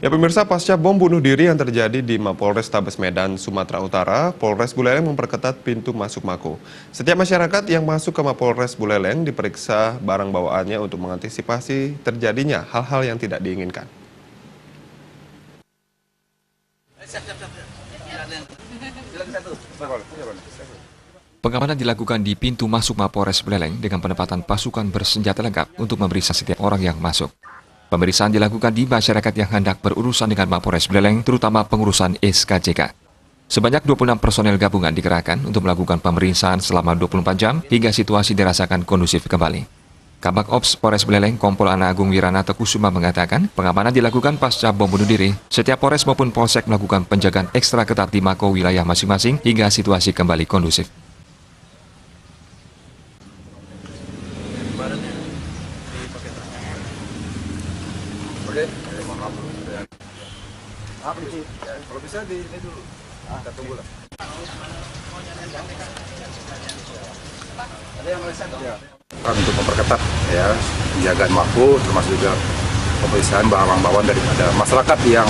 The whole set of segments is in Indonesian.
Ya pemirsa, pasca bom bunuh diri yang terjadi di Mapolres Tabes Medan, Sumatera Utara, Polres Buleleng memperketat pintu masuk Mako. Setiap masyarakat yang masuk ke Mapolres Buleleng diperiksa barang bawaannya untuk mengantisipasi terjadinya hal-hal yang tidak diinginkan. Pengamanan dilakukan di pintu masuk Mapolres Buleleng dengan penempatan pasukan bersenjata lengkap untuk memeriksa setiap orang yang masuk. Pemeriksaan dilakukan di masyarakat yang hendak berurusan dengan Mapolres Buleleng, terutama pengurusan SKCK. Sebanyak 26 personel gabungan dikerahkan untuk melakukan pemeriksaan selama 24 jam hingga situasi dirasakan kondusif kembali. Kabak Ops Polres Buleleng, Kompol Ana Agung Wiranata Kusuma mengatakan, pengamanan dilakukan pasca bom bunuh diri. Setiap Polres maupun Polsek melakukan penjagaan ekstra ketat di Mako wilayah masing-masing hingga situasi kembali kondusif. Kalau bisa di ini dulu, kita tunggu lah. Ada yang melihat ya. Untuk memperketat ya penjagaan Mako, termasuk juga pemeriksaan barang bawaan daripada masyarakat yang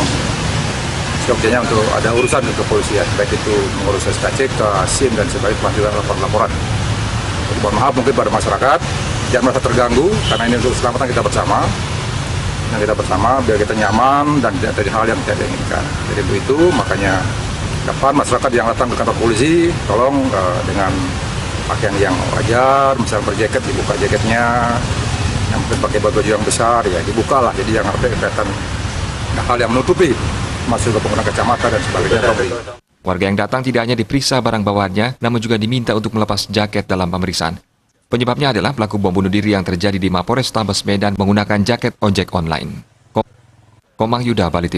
seyogyanya untuk ada urusan ke kepolisian, baik itu mengurus SKCK, SIM dan sebagainya, termasuk juga laporan-laporan. Jadi mohon maaf mungkin pada masyarakat jangan merasa terganggu karena ini untuk keselamatan kita bersama. Biar kita nyaman dan tidak terjadi hal yang tidak diinginkan. Jadi begitu, makanya kapan masyarakat yang datang ke kantor polisi, tolong dengan pakaian yang wajar, misalnya berjaket, dibuka jaketnya, yang mungkin pakai baju yang besar, ya dibuka lah, jadi yang artinya kelihatan hal yang menutupi, masuk ke penggunaan kacamata dan sebagainya. Warga yang datang tidak hanya diperiksa barang bawaannya, namun juga diminta untuk melepas jaket dalam pemeriksaan. Penyebabnya adalah pelaku bom bunuh diri yang terjadi di Mapolres Tabes Medan menggunakan jaket ojek online. Komang Yuda, Bali TV.